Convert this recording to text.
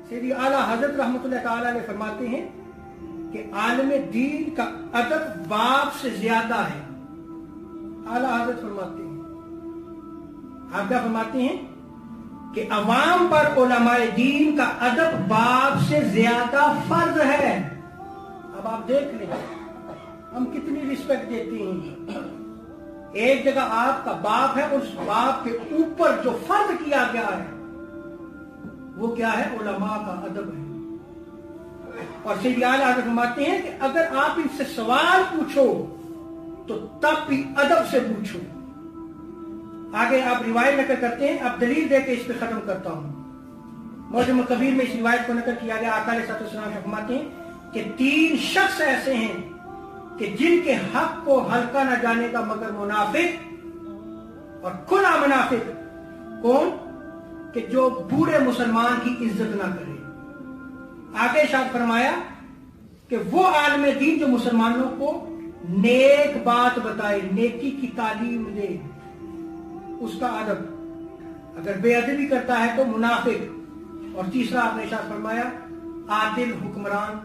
سیدی اعلیٰ حضرت رحمۃ اللہ تعالی علیہ فرماتے ہیں کہ عالم دین کا ادب باپ سے زیادہ ہے. اعلیٰ حضرت فرماتے ہیں، آپ کیا فرماتے ہیں کہ عوام پر علماء دین کا ادب باپ سے زیادہ فرض ہے. اب آپ دیکھ لیں ہم کتنی رسپیکٹ دیتے ہیں. ایک جگہ آپ کا باپ ہے، اس باپ کے اوپر جو فرض کیا گیا ہے وہ کیا ہے؟ علماء کا ادب ہے. اور سیدی اعلیٰ حضرت فرماتے ہیں کہ اگر آپ ان سے سوال پوچھو تو تب بھی ادب سے پوچھو. آگے آپ روایت نقل کرتے ہیں، اب دلیل دے کے اس پہ ختم کرتا ہوں. معجم کبیر میں اس روایت کو نقل کیا گیا. آقا علیہ السلام فرماتے ہیں کہ 3 شخص ایسے ہیں کہ جن کے حق کو ہلکا نہ جانے کا مگر منافق اور کھلا منافق. کون؟ کہ جو بوڑھے مسلمان کی عزت نہ کرے. آگے ارشاد فرمایا کہ وہ عالم دین جو مسلمانوں کو نیک بات بتائے، نیکی کی تعلیم دے، اس کا ادب. اگر بے ادبی کرتا ہے تو منافق. اور تیسرا آپ نے ارشاد فرمایا عادل حکمران